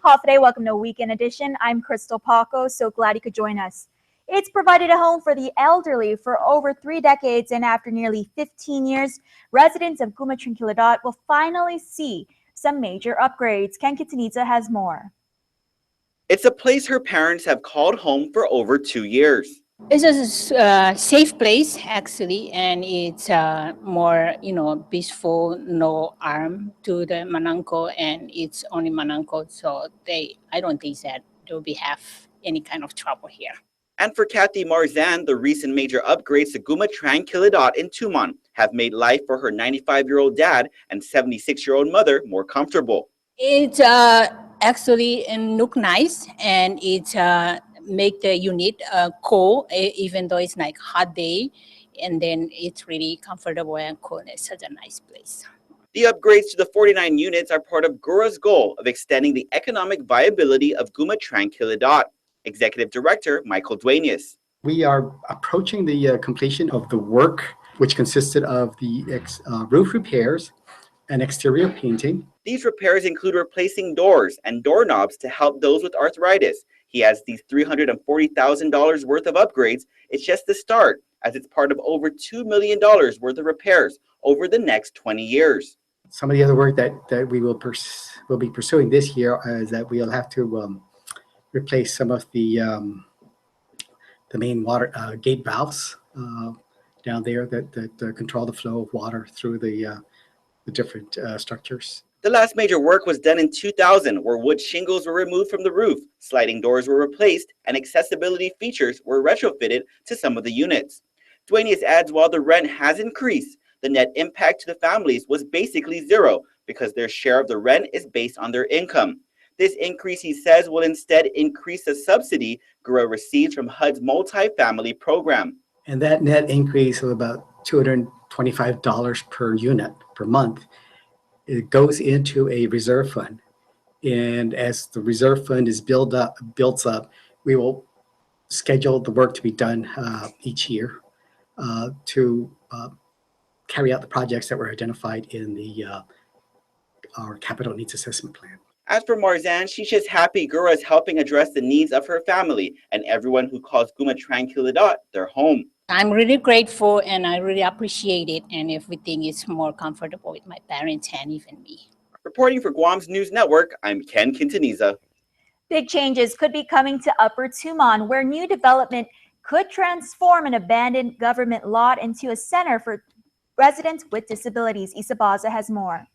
call today. Welcome to Weekend Edition. I'm Krystal Paco. So glad you could join us. It's provided a home for the elderly for over 3 decades, and after nearly 15 years, residents of KUAM Tranquilidad will finally see some major upgrades. Ken Kitaniza has more. It's a place her parents have called home for over 2 years. It's a safe place actually, and it's more peaceful. No harm to the Manangko, and it's only Manangko, so I don't think that there will be have any kind of trouble here. And for Kathy Marzan, the recent major upgrades to KUAM Tranquilidad in Tumon have made life for her 95-year-old dad and 76-year-old mother more comfortable. It's actually look nice, and it's make the unit cool, even though it's like hot day, and then it's really comfortable and cool. It's such a nice place. The upgrades to the 49 units are part of GURA's goal of extending the economic viability of KUAM Tranquilidad. Executive Director Michael Duenas. We are approaching the completion of the work, which consisted of the roof repairs and exterior painting. These repairs include replacing doors and doorknobs to help those with arthritis. He has these $340,000 worth of upgrades. It's just the start, as it's part of over $2 million worth of repairs over the next 20 years. Some of the other work that we will be pursuing this year is that we'll have to replace some of the main water gate valves down there that control the flow of water through the different structures. The last major work was done in 2000, where wood shingles were removed from the roof, sliding doors were replaced, and accessibility features were retrofitted to some of the units. Duenas adds while the rent has increased, the net impact to the families was basically zero because their share of the rent is based on their income. This increase, he says, will instead increase the subsidy GURA receives from HUD's multi-family program. And that net increase of about $225 per unit per month, it goes into a reserve fund. And as the reserve fund is built up, we will schedule the work to be done each year to carry out the projects that were identified in our capital needs assessment plan. As for Marzan, she's just happy GURA is helping address the needs of her family and everyone who calls KUAM Tranquilidad their home. I'm really grateful, and I really appreciate it, and everything is more comfortable with my parents and even me. Reporting for Guam's News Network, I'm Ken Quintaniza. Big changes could be coming to Upper Tumon, where new development could transform an abandoned government lot into a center for residents with disabilities. Isabaza has more.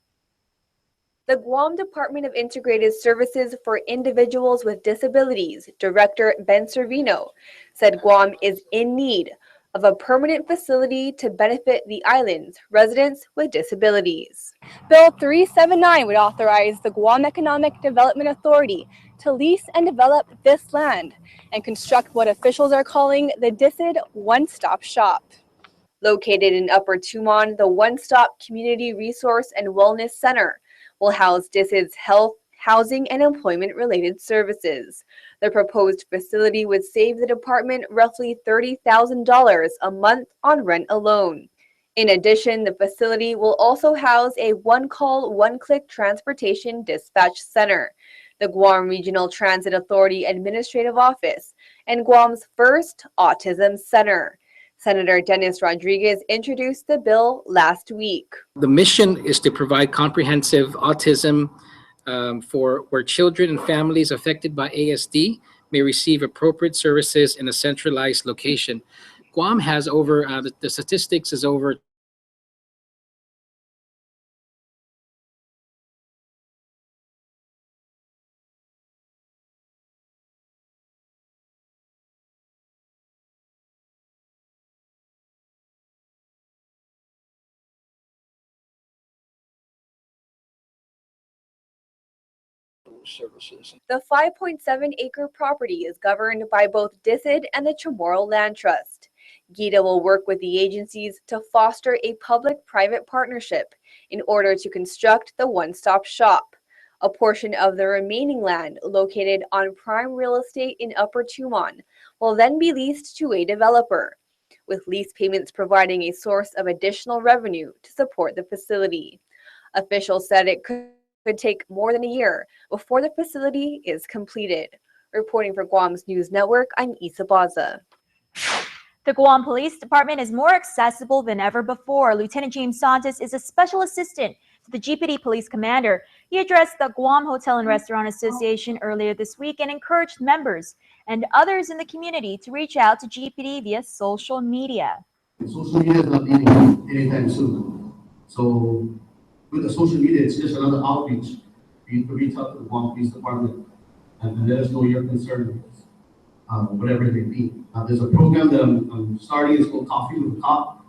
The Guam Department of Integrated Services for Individuals with Disabilities Director Ben Servino said Guam is in need of a permanent facility to benefit the island's residents with disabilities. Bill 379 would authorize the Guam Economic Development Authority to lease and develop this land and construct what officials are calling the DISD One-Stop Shop. Located in Upper Tumon, the One-Stop Community Resource and Wellness Center will house DISD's health, housing, and employment-related services. The proposed facility would save the department roughly $30,000 a month on rent alone. In addition, the facility will also house a one-call, one-click transportation dispatch center, the Guam Regional Transit Authority Administrative Office, and Guam's first autism center. Senator Dennis Rodriguez introduced the bill last week. The mission is to provide comprehensive autism for where children and families affected by ASD may receive appropriate services in a centralized location. Guam has over, the statistics is over services. The 5.7-acre property is governed by both DISD and the Chamorro Land Trust. GIDA will work with the agencies to foster a public-private partnership in order to construct the one-stop shop. A portion of the remaining land located on prime real estate in Upper Tumon will then be leased to a developer, with lease payments providing a source of additional revenue to support the facility. Officials said it could could take more than a year before the facility is completed. Reporting for Guam's News Network, I'm Isa Baza. The Guam Police Department is more accessible than ever before. Lieutenant James Santos is a special assistant to the GPD police commander. He addressed the Guam Hotel and Restaurant Association earlier this week and encouraged members and others in the community to reach out to GPD via social media. Social media is not ending anytime soon. So with the social media, it's just another outreach for you to reach out to the Guam Police Department and let us know your concerns, whatever it may be. There's a program that I'm starting. It's called Coffee with the Cop.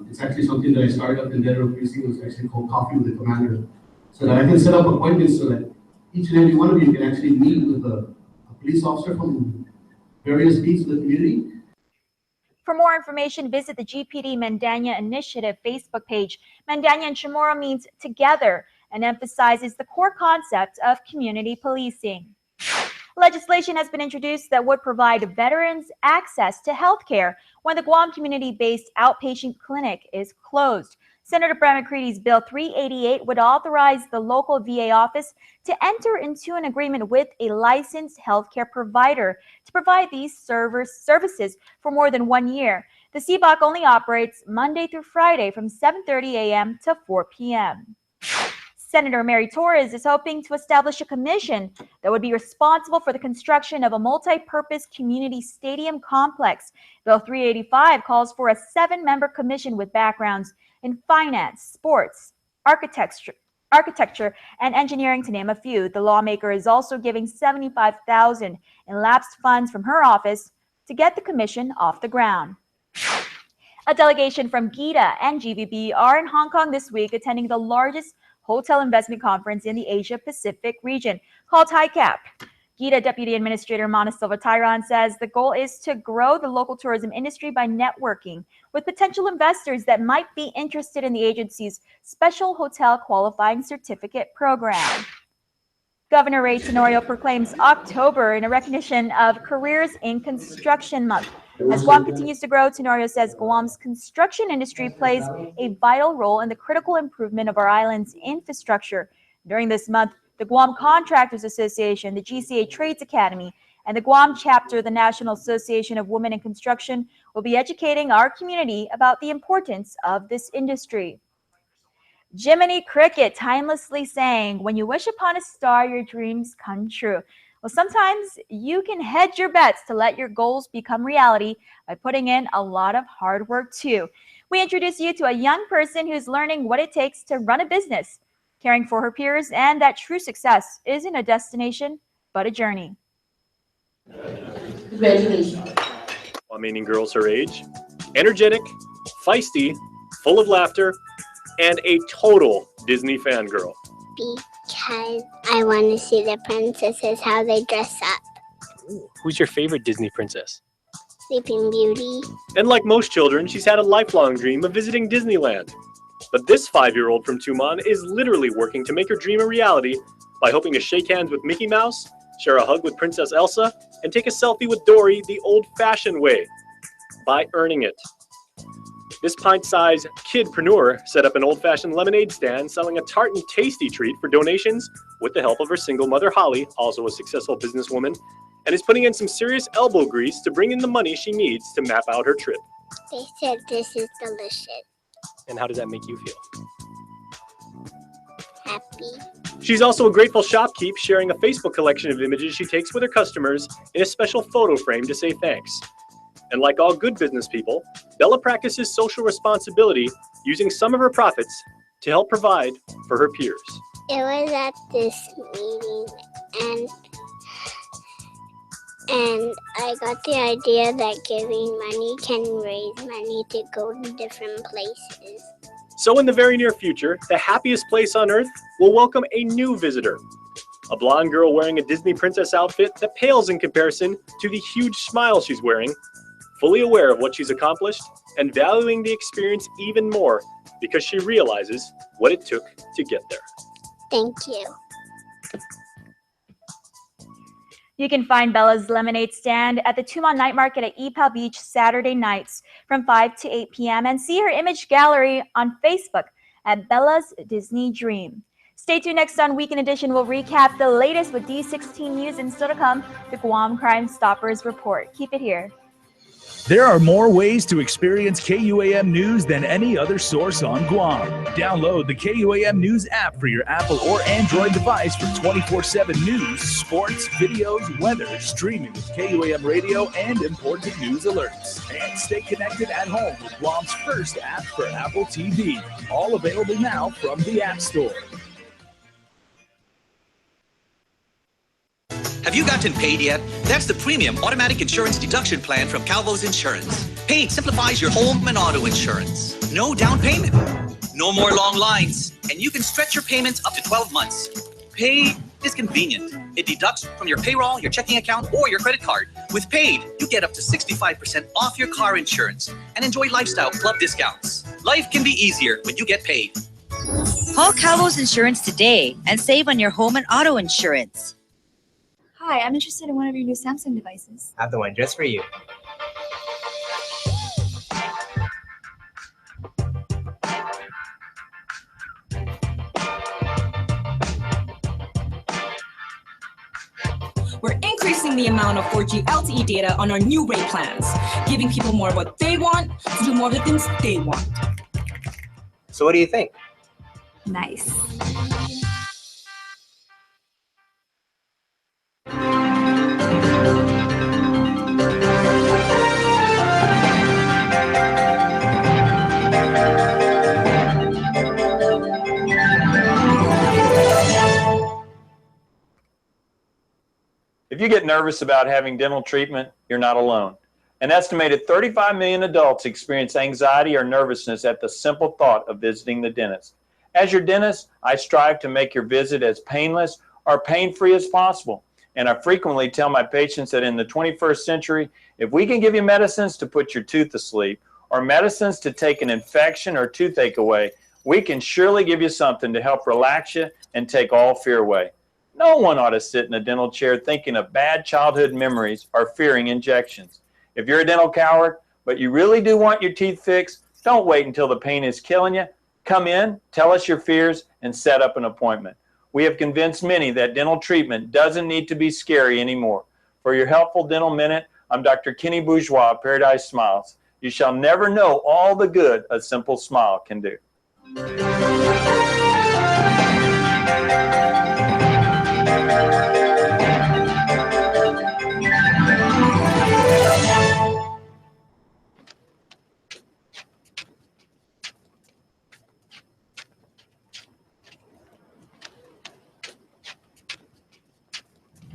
It's actually something that I started up in Denver Precinct. It's actually called Coffee with the Commander, so that I can set up appointments so that each and every one of you can actually meet with a police officer from various beats of the community. For more information, visit the GPD Mandanya Initiative Facebook page. Mandanya in Chamorro means together and emphasizes the core concept of community policing. Legislation has been introduced that would provide veterans access to health care when the Guam community-based outpatient clinic is closed. Senator Brad McCready's Bill 388 would authorize the local VA office to enter into an agreement with a licensed healthcare provider to provide these services for more than 1 year. The CBOC only operates Monday through Friday from 7:30 a.m. to 4 p.m. Senator Mary Torres is hoping to establish a commission that would be responsible for the construction of a multi-purpose community stadium complex. Bill 385 calls for a 7-member commission with backgrounds in finance, sports, architecture, and engineering, to name a few. The lawmaker is also giving $75,000 in lapsed funds from her office to get the commission off the ground. A delegation from GITA and GVB are in Hong Kong this week attending the largest hotel investment conference in the Asia-Pacific region called HICAP. GITA Deputy Administrator Mana Silva Tyron says the goal is to grow the local tourism industry by networking with potential investors that might be interested in the agency's special hotel qualifying certificate program. Governor Ray Tenorio proclaims October in a recognition of Careers in Construction Month. As Guam continues to grow, Tenorio says Guam's construction industry plays a vital role in the critical improvement of our island's infrastructure. During this month, the Guam Contractors Association, the GCA Trades Academy, and the Guam chapter of the National Association of Women in Construction will be educating our community about the importance of this industry. Jiminy Cricket timelessly saying, "When you wish upon a star, your dreams come true." Well, sometimes you can hedge your bets to let your goals become reality by putting in a lot of hard work too. We introduce you to a young person who's learning what it takes to run a business, caring for her peers, and that true success isn't a destination, but a journey. Congratulations. Meaning girls her age, energetic, feisty, full of laughter, and a total Disney fangirl. Because I want to see the princesses, how they dress up. Ooh, who's your favorite Disney princess? Sleeping Beauty. And like most children, she's had a lifelong dream of visiting Disneyland. But this 5-year-old from Tumon is literally working to make her dream a reality by hoping to shake hands with Mickey Mouse, share a hug with Princess Elsa, and take a selfie with Dory the old-fashioned way, by earning it. This pint-sized kidpreneur set up an old-fashioned lemonade stand selling a tart and tasty treat for donations with the help of her single mother, Holly, also a successful businesswoman, and is putting in some serious elbow grease to bring in the money she needs to map out her trip. They said this is delicious. And how does that make you feel? Happy. She's also a grateful shopkeep, sharing a Facebook collection of images she takes with her customers in a special photo frame to say thanks. And like all good business people, Bella practices social responsibility, using some of her profits to help provide for her peers. It was at this meeting and I got the idea that giving money can raise money to go to different places. So in the very near future, the happiest place on earth will welcome a new visitor. A blonde girl wearing a Disney princess outfit that pales in comparison to the huge smile she's wearing, fully aware of what she's accomplished and valuing the experience even more because she realizes what it took to get there. Thank you. You can find Bella's lemonade stand at the Tumon Night Market at Ipao Beach Saturday nights from 5 to 8 p.m. and see her image gallery on Facebook at Bella's Disney Dream. Stay tuned next on Weekend Edition. We'll recap the latest with D16 news and still to come, the Guam Crime Stoppers report. Keep it here. There are more ways to experience KUAM News than any other source on Guam. Download the KUAM News app for your Apple or Android device for 24/7 news, sports, videos, weather, streaming with KUAM radio, and important news alerts. And stay connected at home with Guam's first app for Apple TV. All available now from the App Store. Have you gotten paid yet? That's the premium automatic insurance deduction plan from Calvo's Insurance. Paid simplifies your home and auto insurance. No down payment. No more long lines. And you can stretch your payments up to 12 months. Paid is convenient. It deducts from your payroll, your checking account, or your credit card. With Paid, you get up to 65% off your car insurance and enjoy lifestyle club discounts. Life can be easier when you get paid. Call Calvo's Insurance today and save on your home and auto insurance. Hi, I'm interested in one of your new Samsung devices. I have the one just for you. We're increasing the amount of 4G LTE data on our new rate plans, giving people more of what they want to do more of the things they want. So what do you think? Nice. If you get nervous about having dental treatment, you're not alone. An estimated 35 million adults experience anxiety or nervousness at the simple thought of visiting the dentist. As your dentist, I strive to make your visit as painless or pain-free as possible. And I frequently tell my patients that in the 21st century, if we can give you medicines to put your tooth to sleep or medicines to take an infection or toothache away, we can surely give you something to help relax you and take all fear away. No one ought to sit in a dental chair thinking of bad childhood memories or fearing injections. If you're a dental coward, but you really do want your teeth fixed, don't wait until the pain is killing you. Come in, tell us your fears, and set up an appointment. We have convinced many that dental treatment doesn't need to be scary anymore. For your helpful dental minute, I'm Dr. Kenny Bourgeois of Paradise Smiles. You shall never know all the good a simple smile can do.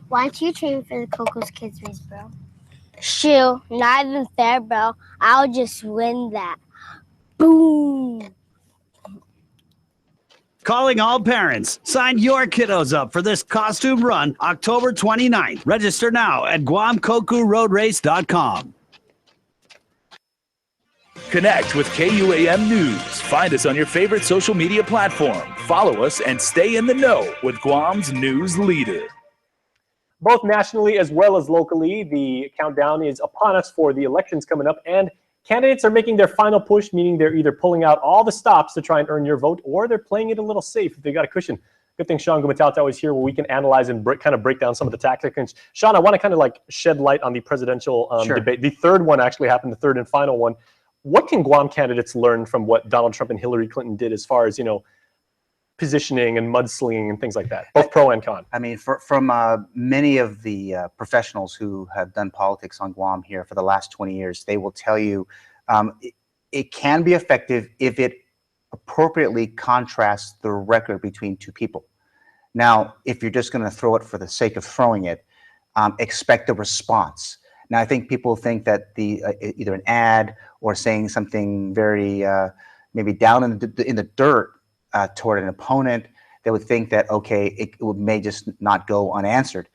Why don't you train for the Coco's Kids race, bro? Shoo, not even fair, bro. I'll just win that. Boom! Calling all parents. Sign your kiddos up for this costume run October 29th. Register now at GuamCocoRoadRace.com. Connect with KUAM News. Find us on your favorite social media platform. Follow us and stay in the know with Guam's news leader. Both nationally as well as locally, the countdown is upon us for the elections coming up, and candidates are making their final push, meaning they're either pulling out all the stops to try and earn your vote, or they're playing it a little safe if they got a cushion. Good thing Sean Gumatauta is here where we can analyze and kind of break down some of the tactics. And Sean, I want to kind of like shed light on the presidential debate. The third one actually happened, the third and final one. What can Guam candidates learn from what Donald Trump and Hillary Clinton did as far as, you know, positioning and mudslinging and things like that, both pro and con? I mean, from many of the professionals who have done politics on Guam here for the last 20 years, they will tell you it can be effective if it appropriately contrasts the record between two people. Now, if you're just going to throw it for the sake of throwing it, expect a response. Now, I think people think that either an ad or saying something very maybe down in the dirt toward an opponent, they would think that, okay, it may just not go unanswered.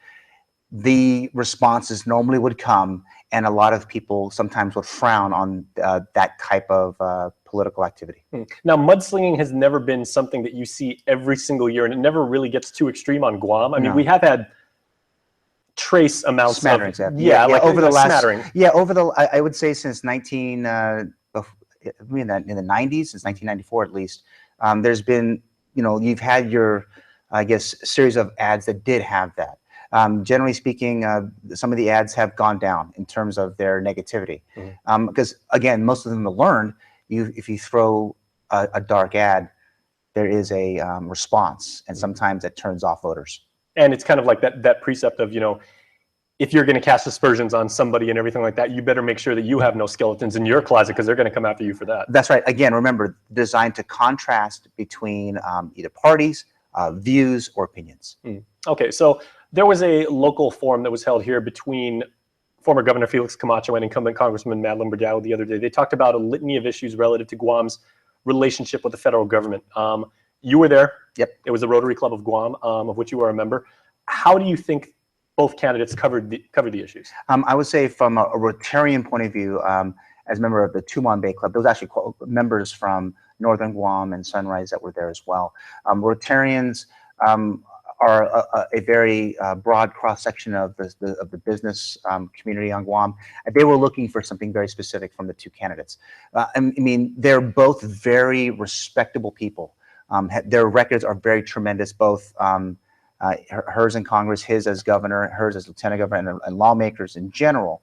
The responses normally would come, and a lot of people sometimes would frown on that type of political activity. Now, mudslinging has never been something that you see every single year, and it never really gets too extreme on Guam. I mean, we have had trace amounts smatterings, of, like over the last, smattering. I would say since in the 90s, since 1994 at least, there's been you've had your, I guess, series of ads that did have that. Generally speaking, some of the ads have gone down in terms of their negativity. Because again, most of them have learned, if you throw a dark ad, there is a response, and sometimes it turns off voters. And it's kind of like that precept of, if you're going to cast aspersions on somebody and everything like that, you better make sure that you have no skeletons in your closet, because they're going to come after you for that. That's right. Again, remember, designed to contrast between either parties, views, or opinions. Okay, so there was a local forum that was held here between former Governor Felix Camacho and incumbent Congressman Madeline Bragado the other day. They talked about a litany of issues relative to Guam's relationship with the federal government. You were there. Yep. It was the Rotary Club of Guam, of which you are a member. How do you think both candidates covered the issues? I would say from a Rotarian point of view, as a member of the Tumon Bay Club, there was actually members from Northern Guam and Sunrise that were there as well. Rotarians are a very broad cross-section of the business community on Guam. They were looking for something very specific from the two candidates. I mean, they're both very respectable people. Their records are very tremendous, both hers in Congress, his as governor, hers as lieutenant governor, and lawmakers in general.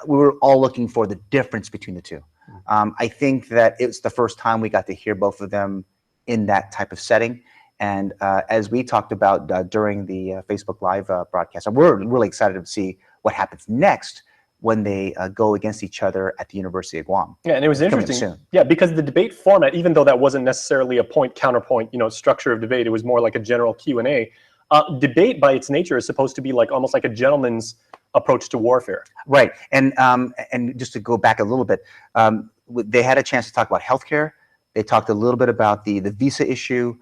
We were all looking for the difference between the two. I think that it's the first time we got to hear both of them in that type of setting. And as we talked about during the Facebook Live broadcast, we're really excited to see what happens next when they go against each other at the University of Guam. Yeah, and it was interesting. Soon. Yeah, because the debate format, even though that wasn't necessarily a point-counterpoint, structure of debate, it was more like a general Q&A. Debate by its nature is supposed to be like almost like a gentleman's approach to warfare. Right, and just to go back a little bit, they had a chance to talk about healthcare. They talked a little bit about the visa issue,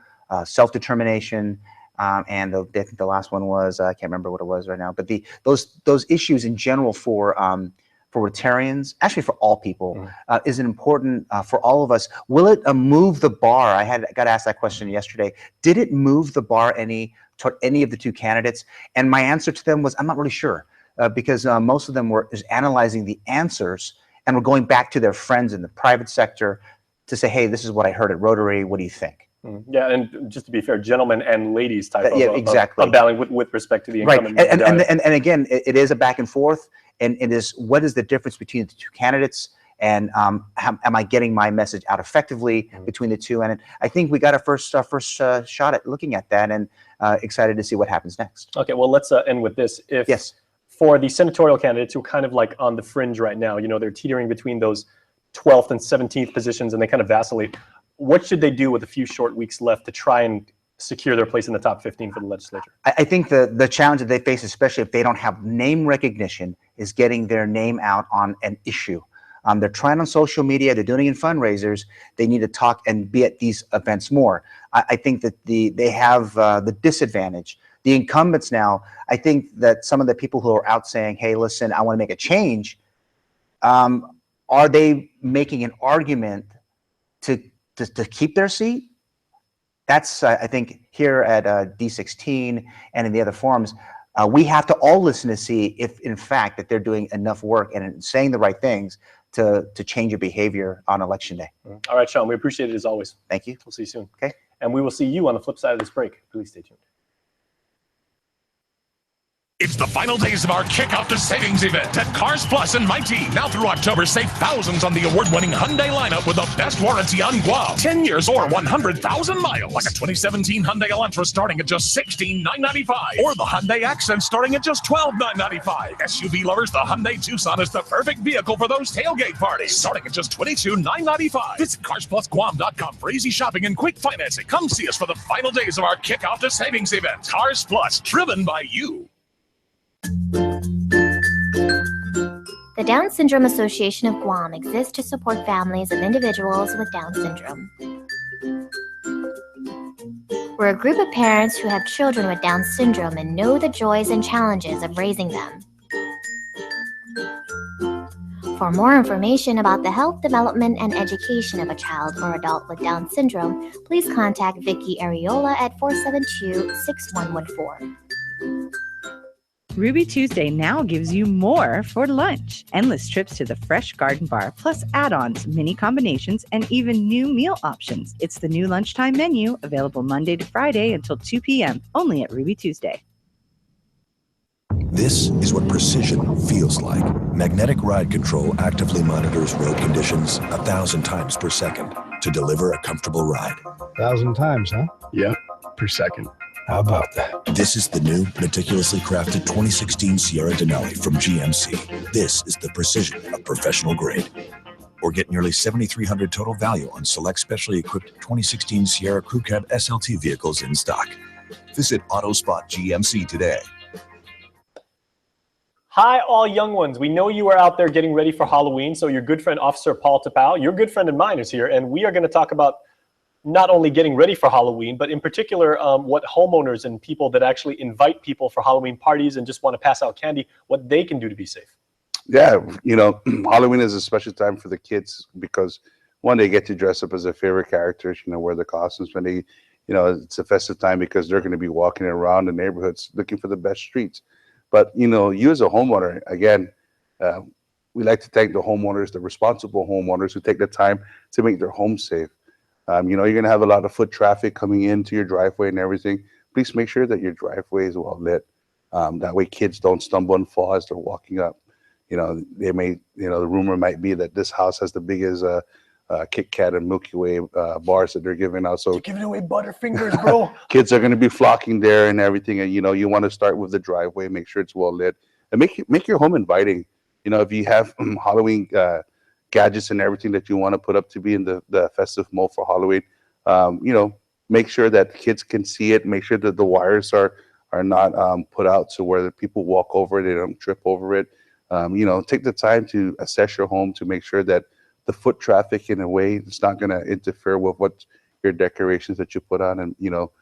self-determination, and I think the last one was, I can't remember what it was right now, but those issues in general for Rotarians, actually for all people, is important for all of us. Will it move the bar? I got asked that question yesterday. Did it move the bar toward any of the two candidates? And my answer to them was, I'm not really sure, because most of them were analyzing the answers and were going back to their friends in the private sector to say, hey, this is what I heard at Rotary. What do you think? Yeah, and just to be fair, gentlemen and ladies type exactly. of battling with respect to the incumbent. Right, and again, it is a back and forth, and it is, what is the difference between the two candidates, and am I getting my message out effectively between the two? And I think we got a first shot at looking at that, and excited to see what happens next. Okay, well, let's end with this. Yes. For the senatorial candidates who are kind of like on the fringe right now, they're teetering between those 12th and 17th positions, and they kind of vacillate. What should they do with a few short weeks left to try and secure their place in the top 15 for the legislature? I think the challenge that they face, especially if they don't have name recognition, is getting their name out on an issue. They're trying on social media, they're doing it in fundraisers. They need to talk and be at these events more. I think that they have the disadvantage. The incumbents now, I think that some of the people who are out saying, hey, listen, I want to make a change, are they making an argument to keep their seat? That's, I think, here at D16 and in the other forums, we have to all listen to see if, in fact, that they're doing enough work and saying the right things to change your behavior on Election Day. All right, Sean, we appreciate it as always. Thank you. We'll see you soon. Okay. And we will see you on the flip side of this break. Please stay tuned. It's the final days of our Kick Out the Savings event at Cars Plus and Mighty. Now through October, save thousands on the award-winning Hyundai lineup with the best warranty on Guam. 10 years or 100,000 miles. Like a 2017 Hyundai Elantra starting at just $16,995. Or the Hyundai Accent starting at just $12,995. SUV lovers, the Hyundai Tucson is the perfect vehicle for those tailgate parties. Starting at just $22,995. Visit CarsPlusGuam.com for easy shopping and quick financing. Come see us for the final days of our Kick Out the Savings event. Cars Plus, driven by you. The Down Syndrome Association of Guam exists to support families of individuals with Down syndrome. We're a group of parents who have children with Down syndrome and know the joys and challenges of raising them. For more information about the health, development, and education of a child or adult with Down syndrome, please contact Vicky Ariola at 472-6114. Ruby Tuesday now gives you more for lunch. Endless trips to the fresh garden bar, plus add-ons, mini combinations, and even new meal options. It's the new lunchtime menu, available Monday to Friday until 2 p.m., only at Ruby Tuesday. This is what precision feels like. Magnetic Ride Control actively monitors road conditions 1,000 times per second to deliver a comfortable ride. 1,000 times, huh? Yep, per second. How about that? This is the new, meticulously crafted 2016 Sierra Denali from GMC. This is the precision of professional grade. Or get nearly $7,300 total value on select specially equipped 2016 Sierra Crew Cab SLT vehicles in stock. Visit AutoSpot GMC today. Hi, all young ones. We know you are out there getting ready for Halloween, so your good friend, Officer Paul Tapao, your good friend and mine, is here, and we are going to talk about not only getting ready for Halloween, but in particular, what homeowners and people that actually invite people for Halloween parties and just want to pass out candy, what they can do to be safe. Yeah, you know, Halloween is a special time for the kids because, one, they get to dress up as their favorite characters, you know, wear the costumes. When they, you know, it's a festive time because they're going to be walking around the neighborhoods looking for the best streets. But, you know, you as a homeowner, again, we like to thank the homeowners, the responsible homeowners who take the time to make their home safe. You know, you're going to have a lot of foot traffic coming into your driveway and everything. Please make sure that your driveway is well lit. That way kids don't stumble and fall as they're walking up. You know, they may, you know, the rumor might be that this house has the biggest Kit Kat and Milky Way bars that they're giving out. So you're giving away Butterfingers, bro. Kids are going to be flocking there and everything. And, you know, you want to start with the driveway, make sure it's well lit, and make your home inviting. You know, if you have Halloween gadgets and everything that you want to put up to be in the festive mode for Halloween, you know, make sure that kids can see it. Make sure that the wires are not put out so where the people walk over it, they don't trip over it. You know, take the time to assess your home to make sure that the foot traffic, in a way, it's not going to interfere with what your decorations that you put on, and, you know,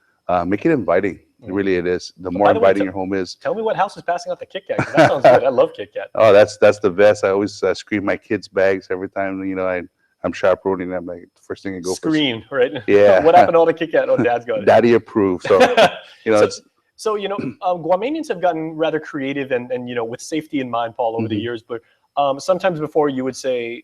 make it inviting. Really, it is. The more inviting your home is. Tell me what house is passing out the Kit Kat, 'cause that sounds good. I love Kit Kat. Oh, that's the best. I always screen my kids' bags every time, you know, I'm chaperoning them. Like, the first thing I go Screen, right? Yeah. What happened to all the Kit Kat? Oh, Dad's got it. Daddy approved. So, you know, So, you know, Guamanians have gotten rather creative and, you know, with safety in mind, Paul, over the years. But sometimes before you would say,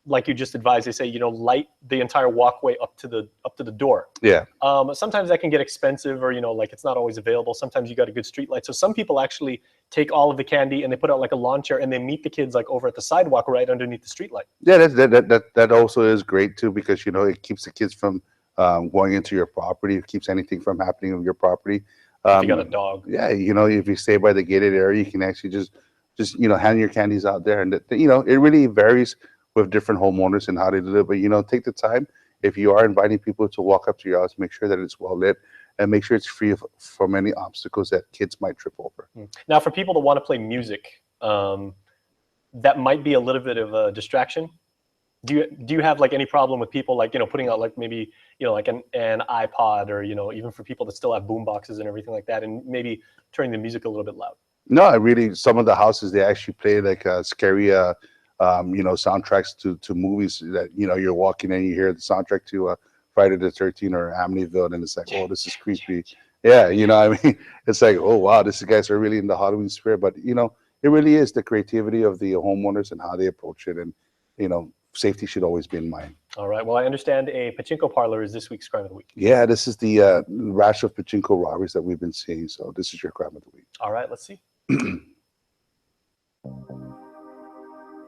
like you just advised, they say, you know, light the entire walkway up to the door. Yeah. Sometimes that can get expensive, or, you know, like it's not always available. Sometimes you got a good street light. So some people actually take all of the candy and they put out like a lawn chair and they meet the kids like over at the sidewalk right underneath the street light. Yeah, that also is great too, because, you know, it keeps the kids from going into your property. It keeps anything from happening on your property. If you got a dog. Yeah, you know, if you stay by the gated area, you can actually just you know, hand your candies out there, and you know, it really varies with different homeowners and how they do it. But, you know, take the time. If you are inviting people to walk up to your house, make sure that it's well lit and make sure it's free from any obstacles that kids might trip over. Now, for people that want to play music, that might be a little bit of a distraction. Do you have like any problem with people, like, you know, putting out like maybe, you know, like an iPod, or, you know, even for people that still have boom boxes and everything like that, and maybe turning the music a little bit loud? No, I really, some of the houses, they actually play like scary, you know, soundtracks to movies that, you know, you're walking and you hear the soundtrack to Friday the 13th or Amityville, and it's like, oh, this is creepy. Yeah, you know, I mean, it's like, oh, wow, these guys are really in the Halloween spirit. But, you know, it really is the creativity of the homeowners and how they approach it. And, you know, safety should always be in mind. All right. Well, I understand a pachinko parlor is this week's crime of the week. Yeah, this is the rash of pachinko robberies that we've been seeing. So this is your crime of the week. All right, let's see.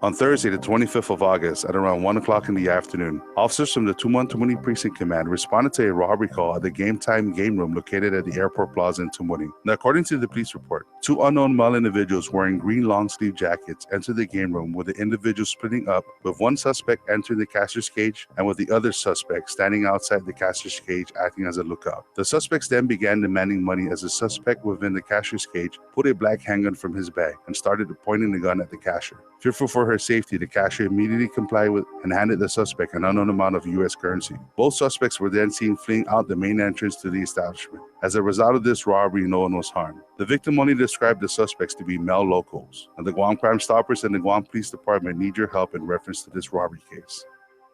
On Thursday, the 25th of August, at around 1 o'clock in the afternoon, officers from the Tumon Precinct Command responded to a robbery call at the Game Time game room located at the Airport Plaza in Tumon. Now, according to the police report, two unknown male individuals wearing green long-sleeve jackets entered the game room, with the individuals splitting up, with one suspect entering the cashier's cage and with the other suspect standing outside the cashier's cage acting as a lookout. The suspects then began demanding money as the suspect within the cashier's cage pulled a black handgun from his bag and started pointing the gun at the cashier. Fearful for her safety, the cashier immediately complied with and handed the suspect an unknown amount of U.S. currency. Both suspects were then seen fleeing out the main entrance to the establishment. As a result of this robbery, no one was harmed. The victim only described the suspects to be male locals, and the Guam Crime Stoppers and the Guam Police Department need your help in reference to this robbery case.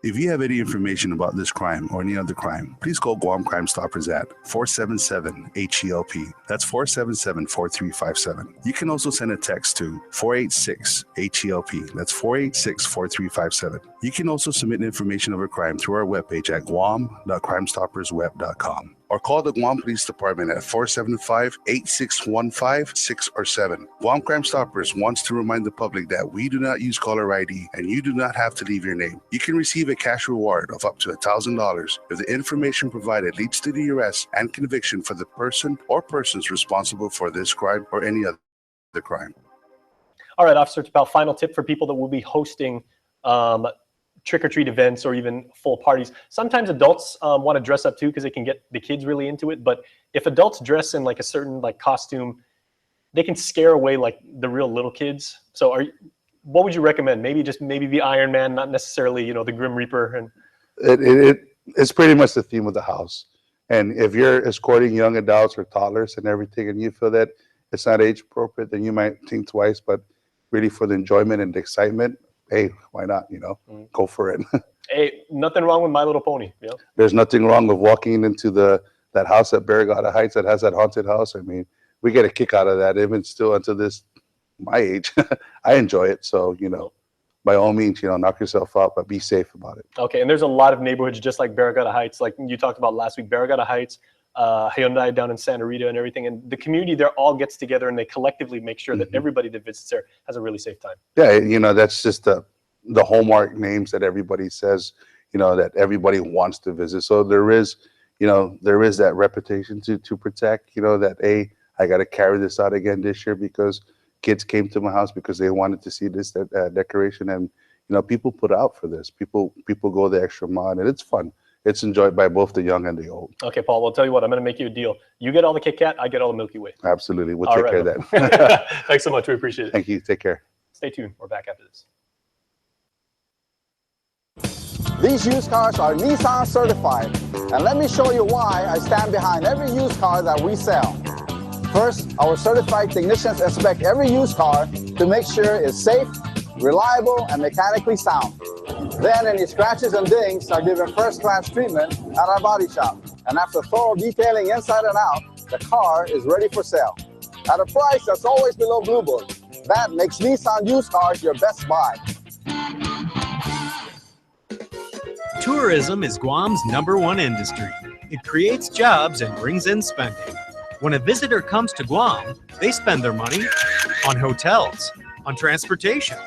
If you have any information about this crime or any other crime, please call Guam Crime Stoppers at 477-HELP. That's 477-4357. You can also send a text to 486-HELP. That's 486-4357. You can also submit information of a crime through our webpage at guam.crimestoppersweb.com. Or call the Guam Police Department at 475-8615-6 or 7. Guam Crime Stoppers wants to remind the public that we do not use caller ID and you do not have to leave your name. You can receive a cash reward of up to $1,000 if the information provided leads to the arrest and conviction for the person or persons responsible for this crime or any other crime. All right, Officer Tapao, final tip for people that will be hosting trick-or-treat events or even full parties. Sometimes adults want to dress up too because they can get the kids really into it. But if adults dress in like a certain like costume, they can scare away like the real little kids. So what would you recommend? Maybe the Iron Man, not necessarily, the Grim Reaper. And It's pretty much the theme of the house. And if you're escorting young adults or toddlers and everything, and you feel that it's not age appropriate, then you might think twice. But really, for the enjoyment and the excitement, hey, why not? Go for it. Hey, nothing wrong with My Little Pony. There's nothing wrong with walking into that house at Barragata Heights that has that haunted house. I mean, we get a kick out of that, even still until my age. I enjoy it. So, by all means, knock yourself out, but be safe about it. Okay, and there's a lot of neighborhoods just like Barragata Heights, like you talked about last week, Barragata Heights, Hyundai down in Santa Rita and everything. And the community there all gets together and they collectively make sure that everybody that visits there has a really safe time. Yeah, that's just the hallmark names that everybody says, that everybody wants to visit. So there is that reputation to protect, that, I got to carry this out again this year because kids came to my house because they wanted to see this decoration. And, people put out for this. People go the extra mile, and it's fun. It's enjoyed by both the young and the old. Okay, Paul, well, I'll tell you what, I'm going to make you a deal. You get all the Kit Kat, I get all the Milky Way. Absolutely. We'll take care of that. Thanks so much. We appreciate it. Thank you. Take care. Stay tuned. We're back after this. These used cars are Nissan certified. And let me show you why I stand behind every used car that we sell. First, our certified technicians inspect every used car to make sure it's safe, reliable, and mechanically sound. Then any scratches and dings are given first-class treatment at our body shop. And after thorough detailing inside and out, the car is ready for sale. At a price that's always below Blue Book. That makes Nissan used cars your best buy. Tourism is Guam's #1 industry. It creates jobs and brings in spending. When a visitor comes to Guam, they spend their money on hotels, on transportation,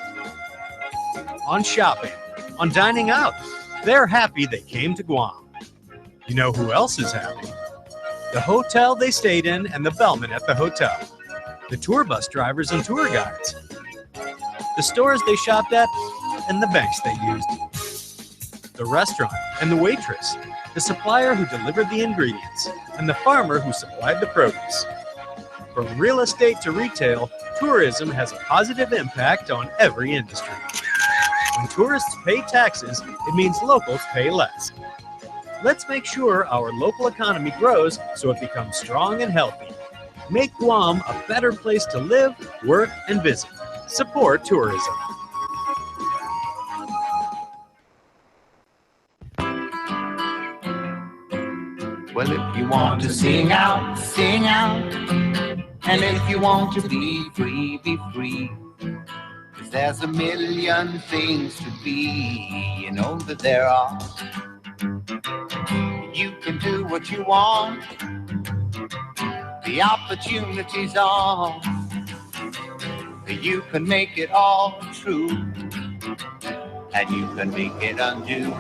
on shopping, on dining out. They're happy they came to Guam. You know who else is happy? The hotel they stayed in and the bellman at the hotel. The tour bus drivers and tour guides. The stores they shopped at and the banks they used. The restaurant and the waitress. The supplier who delivered the ingredients. And the farmer who supplied the produce. From real estate to retail, tourism has a positive impact on every industry. When tourists pay taxes, it means locals pay less. Let's make sure our local economy grows so it becomes strong and healthy. Make Guam a better place to live, work, and visit. Support tourism. Well, if you want to sing out, sing out. And if you want to be free, be free. 'Cause there's a million things to be, you know that there are. You can do what you want. The opportunities are. You can make it all true. And you can make it undo.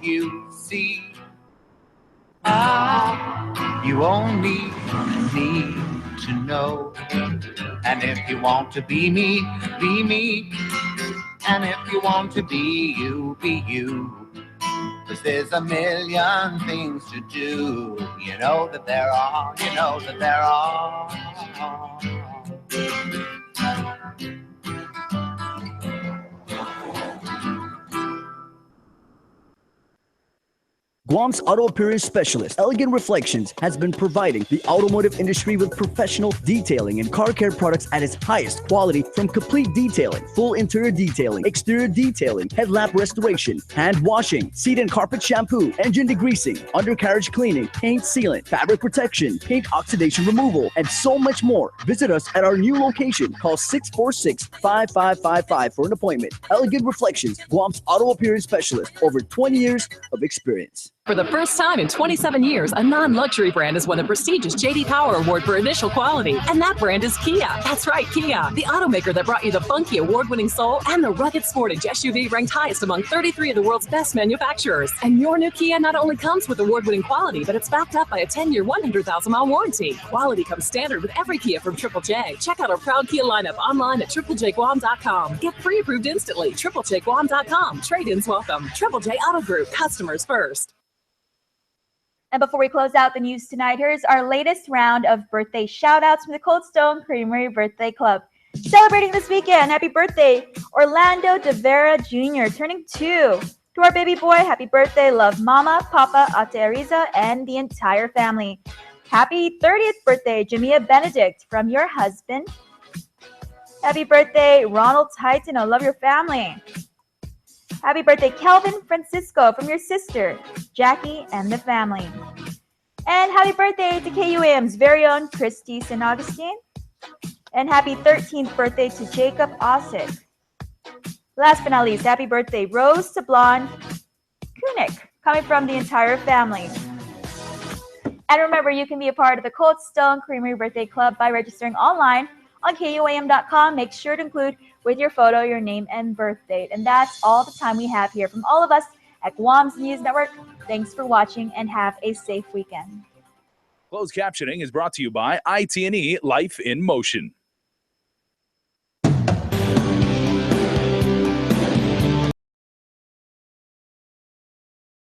You see. You only need to know. And if you want to be me, be me. And if you want to be you, be you. 'Cause there's a million things to do. You know that there are, you know that there are. Guam's auto appearance specialist, Elegant Reflections, has been providing the automotive industry with professional detailing and car care products at its highest quality, from complete detailing, full interior detailing, exterior detailing, headlamp restoration, hand washing, seat and carpet shampoo, engine degreasing, undercarriage cleaning, paint sealant, fabric protection, paint oxidation removal, and so much more. Visit us at our new location. Call 646-5555 for an appointment. Elegant Reflections, Guam's auto appearance specialist. Over 20 years of experience. For the first time in 27 years, a non-luxury brand has won the prestigious J.D. Power Award for initial quality. And that brand is Kia. That's right, Kia, the automaker that brought you the funky award-winning Soul and the rugged Sportage SUV ranked highest among 33 of the world's best manufacturers. And your new Kia not only comes with award-winning quality, but it's backed up by a 10-year, 100,000-mile warranty. Quality comes standard with every Kia from Triple J. Check out our proud Kia lineup online at triplejguam.com. Get pre-approved instantly. triplejguam.com. Trade-ins welcome. Triple J Auto Group. Customers first. And before we close out the news tonight, here's our latest round of birthday shout-outs from the Cold Stone Creamery Birthday Club. Celebrating this weekend, happy birthday, Orlando De Vera Jr., turning 2. To our baby boy, happy birthday, love Mama, Papa, Ate Ariza, and the entire family. Happy 30th birthday, Jamia Benedict, from your husband. Happy birthday, Ronald Titan, I love your family. Happy birthday, Kelvin Francisco, from your sister, Jackie, and the family. And happy birthday to KUAM's very own Christy St. Augustine. And happy 13th birthday to Jacob Ossick. Last but not least, happy birthday, Rose Sablon Kunik, coming from the entire family. And remember, you can be a part of the Cold Stone Creamery Birthday Club by registering online on KUAM.com. Make sure to include with your photo your name and birth date. And that's all the time we have here from all of us at Guam's News Network. Thanks for watching and have a safe weekend. Closed captioning is brought to you by IT&E Life in Motion.